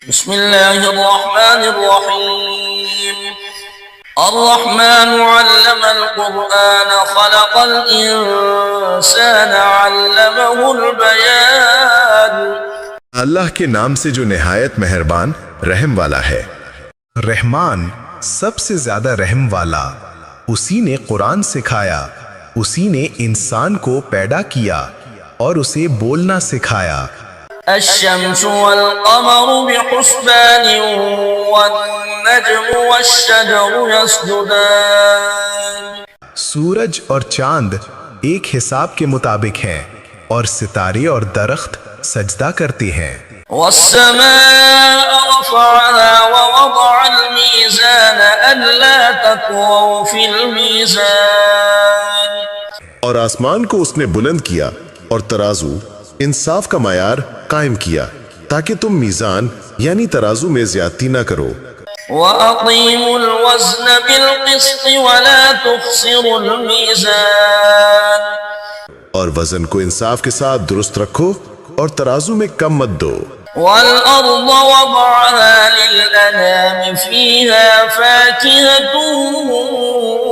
بسم اللہ الرحمن الرحیم الرحمن علم القرآن خلق الانسان علمه البیان۔ اللہ کے نام سے جو نہایت مہربان رحم والا ہے۔ رحمان سب سے زیادہ رحم والا، اسی نے قرآن سکھایا، اسی نے انسان کو پیدا کیا اور اسے بولنا سکھایا۔ الشمس والقمر بحسبان والنجم والشجر يسجدان۔ سورج اور چاند ایک حساب کے مطابق ہیں اور ستارے اور درخت سجدہ کرتے ہیں۔ والسماء رفعها ووضع الميزان ألا تطغوا في الميزان۔ اور آسمان کو اس نے بلند کیا اور ترازو انصاف کا معیار قائم کیا تاکہ تم میزان یعنی ترازو میں زیادتی نہ کرو۔ وَأَقِيمُوا الْوَزْنَ بِالْقِسْطِ وَلَا تُخْسِرُوا الْمِيزَانَ۔ اور وزن کو انصاف کے ساتھ درست رکھو اور ترازو میں کم مت دو۔ وَالْأَرْضَ وَضَعَهَا لِلْأَنَامِ فِيهَا فَاكِهَةٌ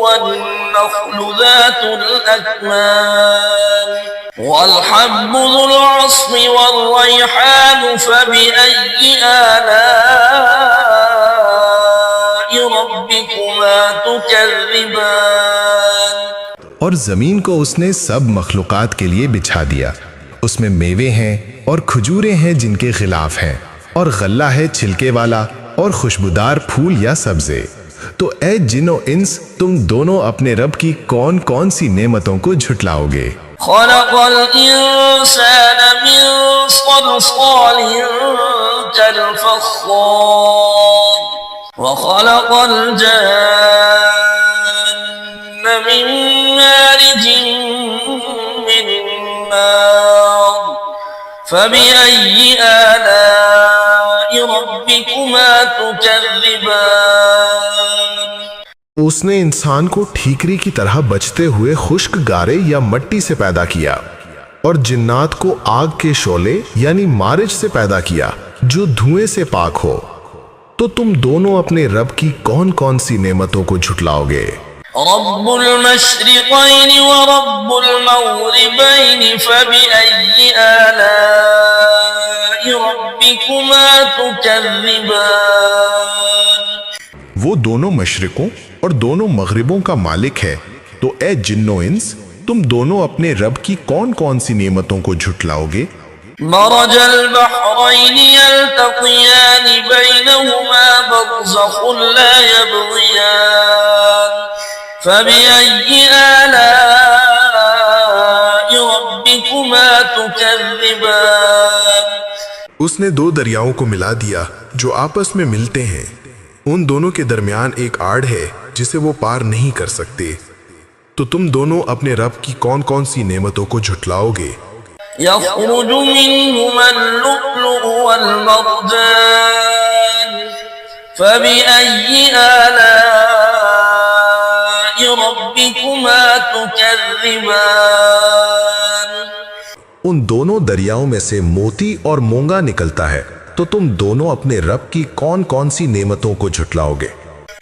وَالنَّخْلُ ذَاتُ الْأَكْمَامِ وَالْحَبُّ ذُو الْعَصْفِ وَالرَّيْحَانُ فَبِأَيِّ آلَاءِ رَبِّكُمَا تُكَذِّبَانِ۔ اور زمین کو اس نے سب مخلوقات کے لیے بچھا دیا، اس میں میوے ہیں اور کھجورے ہیں جن کے غلاف ہیں، اور غلہ ہے چھلکے والا اور خوشبودار پھول یا سبزے۔ تو اے جن و انس، تم دونوں اپنے رب کی کون کون سی نعمتوں کو جھٹلاؤ گے؟ خلق الانسان من صلصال كالفخار وخلق الجان من مارج من نار فبأي آلاء ربكما تكذبان۔ اس نے انسان کو ٹھیکری کی طرح بچتے ہوئے خشک گارے یا مٹی سے پیدا کیا اور جنات کو آگ کے شعلے یعنی مارج سے پیدا کیا جو دھوئیں سے پاک ہو۔ تو تم دونوں اپنے رب کی کون کون سی نعمتوں کو جھٹلاؤ گے؟ رب المشرقین ورب المغربین فبأي آلاء ربكما تكذبان۔ وہ دونوں مشرقوں اور دونوں مغربوں کا مالک ہے، تو اے جن و انس، تم دونوں اپنے رب کی کون کون سی نعمتوں کو جھٹلاؤ گے؟ مرج البحرین یلتقیان بینہما برزخ لا یبغیان فبأي آلاء ربكما تكذبان۔ اس نے دو دریاؤں کو ملا دیا جو آپس میں ملتے ہیں، ان دونوں کے درمیان ایک آڑ ہے جسے وہ پار نہیں کر سکتے، تو تم دونوں اپنے رب کی کون کون سی نعمتوں کو جھٹلاؤ گے؟ یخرج منہما اللؤلؤ والمرجان فبأي آلاء ربكما تكذبان۔ ان دونوں دریاؤں میں سے موتی اور مونگا نکلتا ہے، تو تم دونوں اپنے رب کی کون کون سی نعمتوں کو جھٹلاؤ گے؟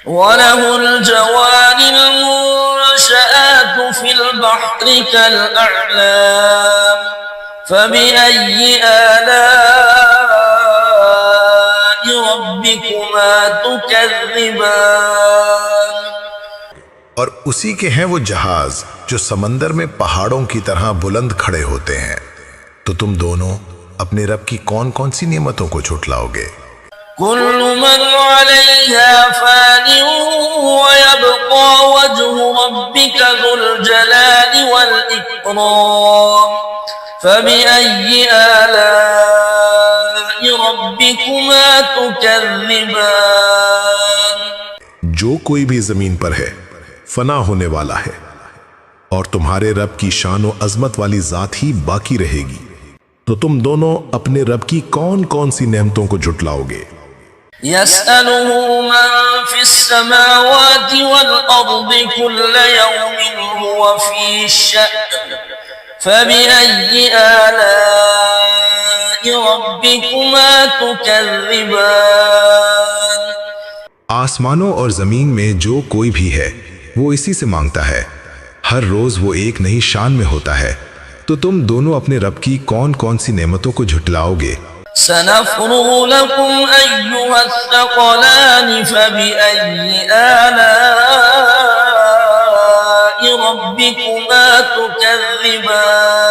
وَلَهُ الْجَوَارِ الْمُنشَآتُ فِي الْبَحْرِ كَالْأَعْلَامِ فَبِأَيِّ آلَاءِ رَبِّكُمَا تُكَذِّبَانِ۔ اور اسی کے ہیں وہ جہاز جو سمندر میں پہاڑوں کی طرح بلند کھڑے ہوتے ہیں، تو تم دونوں اپنے رب کی کون کون سی نعمتوں کو جھٹلاؤ گے؟ كل من عليها فان ويبقى وجه ربك ذو الجلال والإكرام فبأي آلاء ربكما تكذبان۔ جو کوئی بھی زمین پر ہے فنا ہونے والا ہے، اور تمہارے رب کی شان و عظمت والی ذات ہی باقی رہے گی، تو تم دونوں اپنے رب کی کون کون سی نعمتوں کو جھٹلاؤ گے؟ يسأله من في السماوات والأرض كل يوم هو في شأن فبأي آلاء ربكما تكذبان آسمانوں اور زمین میں جو کوئی بھی ہے وہ اسی سے مانگتا ہے، ہر روز وہ ایک نئی شان میں ہوتا ہے، تو تم دونوں اپنے رب کی کون کون سی نعمتوں کو جھٹلاؤ گے؟ سنفرغ لكم أيها الثقلان فبأي آلاء ربكما تكذبان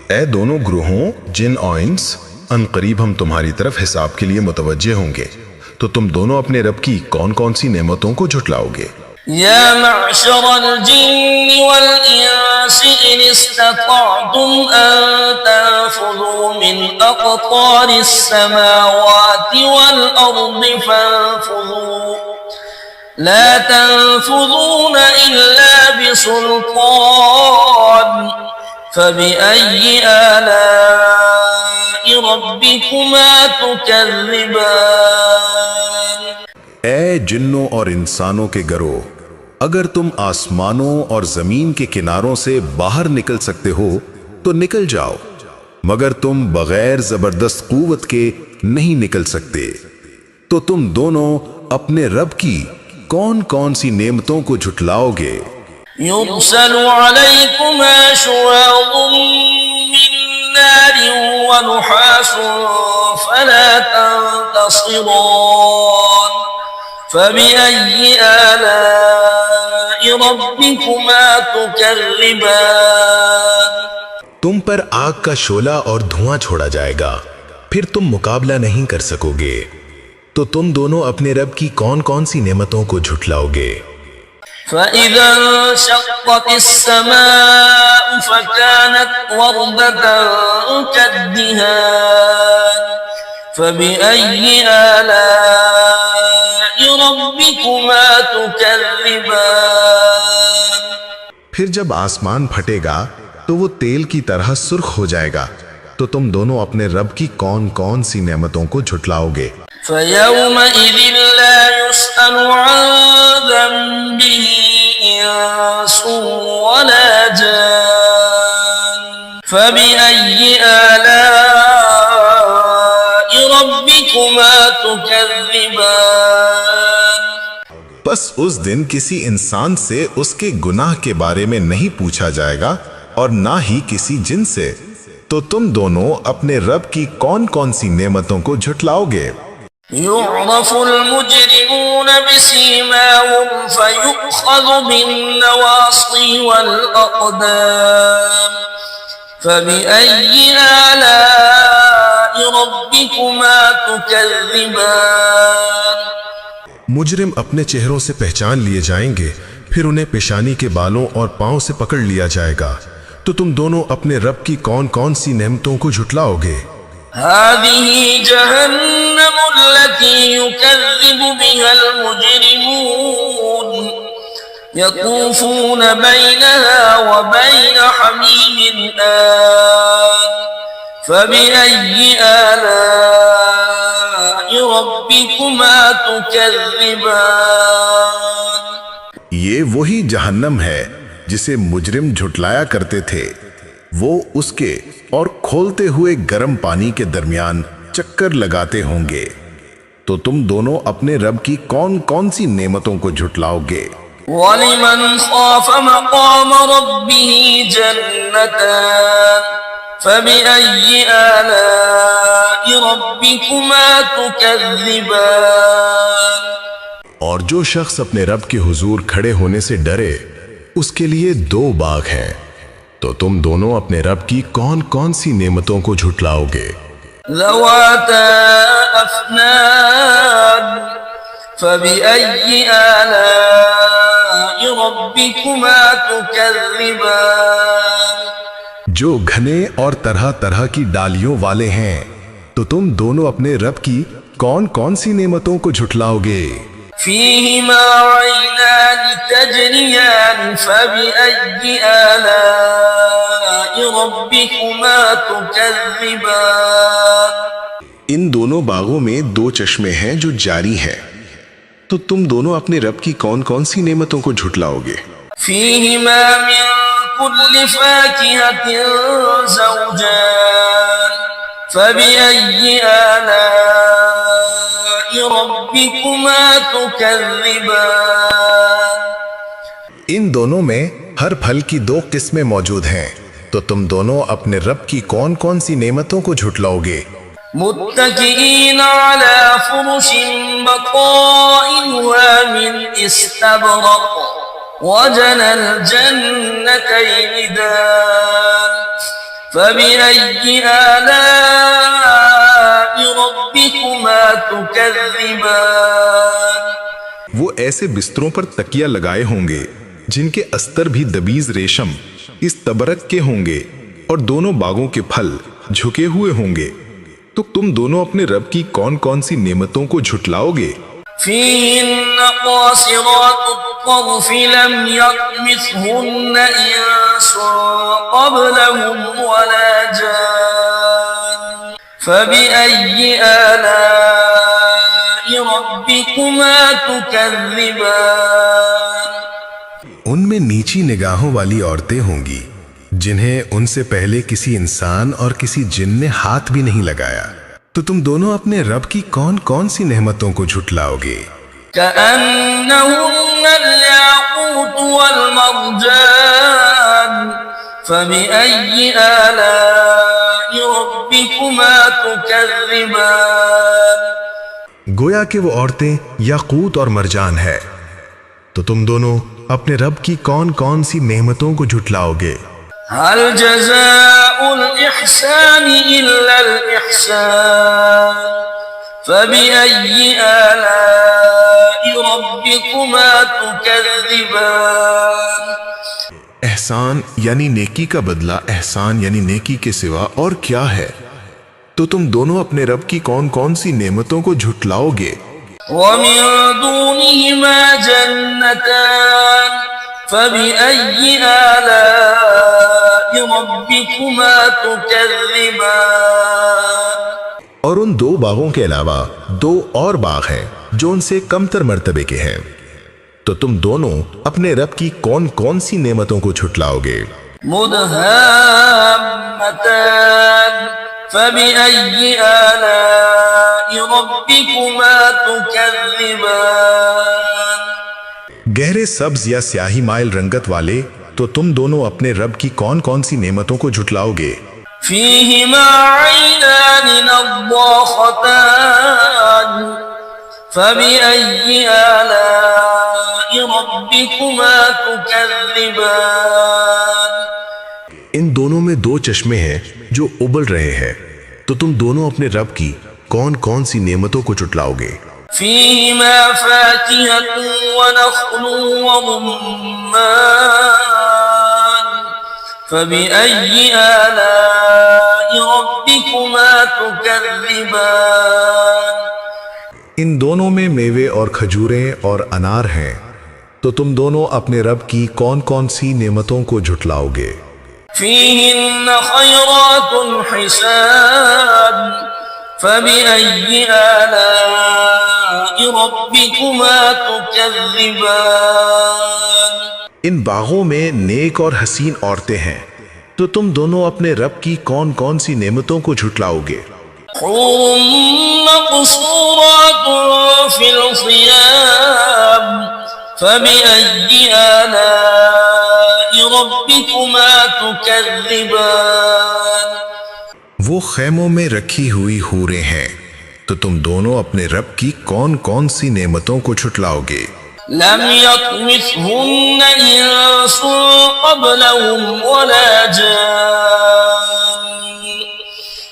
اے دونوں گروہوں جن اور انس، ان قریب ہم تمہاری طرف حساب کے لیے متوجہ ہوں گے، تو تم دونوں اپنے رب کی کون کون سی نعمتوں کو جھٹلاؤ گے؟ يا معشر الجن والإنس إن استطعتم أن تنفذوا من أقطار السماوات والأرض فانفذوا لا تنفذون إلا بسلطان فبأي آلاء ربكما تكذبان اے جنوں اور انسانوں کے گروہ، اگر تم آسمانوں اور زمین کے کناروں سے باہر نکل سکتے ہو تو نکل جاؤ، مگر تم بغیر زبردست قوت کے نہیں نکل سکتے، تو تم دونوں اپنے رب کی کون کون سی نعمتوں کو جھٹلاؤ گے؟ يرسل عليكما شواظ من نار ونحاس فلا تنتصران فبأي آلاء ربكما تكذبان تم پر آگ کا شعلہ اور دھواں چھوڑا جائے گا، پھر تم مقابلہ نہیں کر سکو گے، تو تم دونوں اپنے رب کی کون کون سی نعمتوں کو جھٹلاؤ گے؟ فإذا انشقت السماء فكانت وردة كالدهان فبأي آلاء ربكما تكذبان پھر جب آسمان پھٹے گا تو وہ تیل کی طرح سرخ ہو جائے گا، تو تم دونوں اپنے رب کی کون کون سی نعمتوں کو جھٹلاؤ گے؟ فيومئذ لا يسأل عن ذنبه إنس ولا جان فبأي آلاء ربكما تكذبان بس اس دن کسی انسان سے اس کے گناہ کے بارے میں نہیں پوچھا جائے گا اور نہ ہی کسی جن سے، تو تم دونوں اپنے رب کی کون کون سی نعمتوں کو جھٹلاؤ گے؟ يعرف المجرمون بسيماهم فيؤخذ بالنواصي والأقدام فبأي آلاء ربكما تكذبان مجرم اپنے چہروں سے پہچان لیے جائیں گے، پھر انہیں پیشانی کے بالوں اور پاؤں سے پکڑ لیا جائے گا، تو تم دونوں اپنے رب کی کون کون سی نعمتوں کو جھٹلاؤ گے؟ هذه جهنم التي يكذب بها المجرمون يطوفون بينها وبين حميم آن فبأي آلاء ربكما تكذبان یہ وہی جہنم ہے جسے مجرم جھٹلایا کرتے تھے، وہ اس کے اور کھولتے ہوئے گرم پانی کے درمیان چکر لگاتے ہوں گے، تو تم دونوں اپنے رب کی کون کون سی نعمتوں کو جھٹلاؤ گے؟ وَلِمَنْ خَافَ مَقَامَ رَبِّهِ جَنَّتَانِ فَبِأَيِّ آلَاءِ رَبِّكُمَا تُكَذِّبَانِ اور جو شخص اپنے رب کے حضور کھڑے ہونے سے ڈرے، اس کے لیے دو باغ ہیں، تو تم دونوں اپنے رب کی کون کون سی نعمتوں کو جھٹلاؤ گے؟ ذواتا افنان فبأي آلاء ربكما تكذبان جو گھنے اور طرح طرح کی ڈالیوں والے ہیں، تو تم دونوں اپنے رب کی کون کون سی نعمتوں کو جھٹلاؤ گے؟ فيهما عينان تجريان فبأي آلاء ربكما تكذبان ان دونوں باغوں میں دو چشمے ہیں جو جاری ہیں، تو تم دونوں اپنے رب کی کون کون سی نعمتوں کو جھٹلاؤ گے؟ فيهما من كل فاكهة زوجان فبأي آلاء ربكما تكذبان ان دونوں میں ہر پھل کی دو قسمیں موجود ہیں، تو تم دونوں اپنے رب کی کون کون سی نعمتوں کو جھٹلاؤ گے؟ متكئين على فرش بطائنها من استبرق وجنى الجنتين دان فبأي آلاء ربكما تكذبان وہ ایسے بستروں پر تکیہ لگائے ہوں گے جن کے استر بھی دبیز ریشم استبرق کے ہوں گے، اور دونوں باغوں کے پھل جھکے ہوئے ہوں گے، تو تم دونوں اپنے رب کی کون کون سی نعمتوں کو جھٹلاؤ گے؟ فيهن قاصرات الطرف لم يطمثهن إنس قبلهم ولا جان فبأي آلاء ربكما تكذبان ان میں نیچی نگاہوں والی عورتیں ہوں گی جنہیں ان سے پہلے کسی انسان اور کسی جن نے ہاتھ بھی نہیں لگایا، تو تم دونوں اپنے رب کی کون کون سی نعمتوں کو جھٹلاؤ گے؟ كأنهن الياقوت والمرجان فبأي آلاء ربكما تكذبان گویا کہ وہ عورتیں یاقوت اور مرجان ہے، تو تم دونوں اپنے رب کی کون کون سی نعمتوں کو جھٹلاؤ گے؟ هل جزاء الإحسان إلا الإحسان فبأي آلاء ربكما تكذبان احسان یعنی نیکی کا بدلہ احسان یعنی نیکی کے سوا اور کیا ہے؟ تو تم دونوں اپنے رب کی کون کون سی نعمتوں کو جھٹلاؤ گے؟ ومن دونهما جنتان فبأي آلاء ربكما تكذبان اور ان دو باغوں کے علاوہ دو اور باغ ہیں جو ان سے کمتر مرتبے کے ہیں، تو تم دونوں اپنے رب کی کون کون سی نعمتوں کو جھٹلاؤ گے؟ مدهامتان فبأي آلاء ربكما تكذبان گہرے سبز یا سیاہی مائل رنگت والے، تو تم دونوں اپنے رب کی کون کون سی نعمتوں کو جھٹلاؤ گے؟ فيهما عينان نضاختان فبأي آلاء ربكما تكذبان ان دونوں میں دو چشمے ہیں جو ابل رہے ہیں، تو تم دونوں اپنے رب کی کون کون سی نعمتوں کو جھٹلاؤ گے؟ فيهما فاكهة ونخل ورمان فبأي آلاء ربكما تكذبان ان دونوں میں میوے اور کھجوریں اور انار ہیں، تو تم دونوں اپنے رب کی کون کون سی نعمتوں کو جھٹلاؤ گے؟ فيهن خيرات حسان فبأي آلاء ربكما تكذبان ان باغوں میں نیک اور حسین عورتیں ہیں، تو تم دونوں اپنے رب کی کون کون سی نعمتوں کو جھٹلاؤ گے؟ حور مقصورات في الخيام فبأي آلاء ربكما تكذبان وہ خیموں میں رکھی ہوئی حوریں ہیں، تو تم دونوں اپنے رب کی کون کون سی نعمتوں کو جھٹلاؤ گے؟ لم يطمثهن إنس قبلهم ولا جان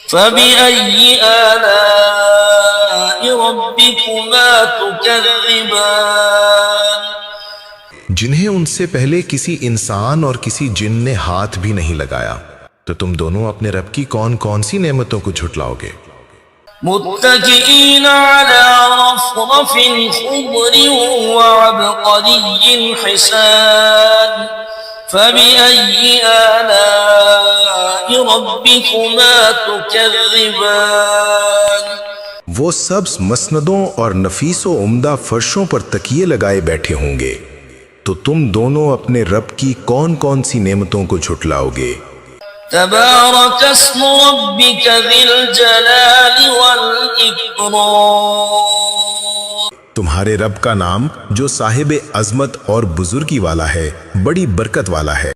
فبأي آلاء ربكما تكذبان جنہیں ان سے پہلے کسی انسان اور کسی جن نے ہاتھ بھی نہیں لگایا، تو تم دونوں اپنے رب کی کون کون سی نعمتوں کو جھٹلاؤ گے؟ متكئين على رفرف خضر وعبقري حسان فبأي آلاء ربكما تكذبان وہ سبز مسندوں اور نفیس و عمدہ فرشوں پر تکیے لگائے بیٹھے ہوں گے، تو تم دونوں اپنے رب کی کون کون سی نعمتوں کو جھٹلاؤ گے؟ تبارك اسم ربك ذي الجلال والإكرام. تمہارے رب کا نام جو صاحب عظمت اور بزرگی والا ہے، بڑی برکت والا ہے.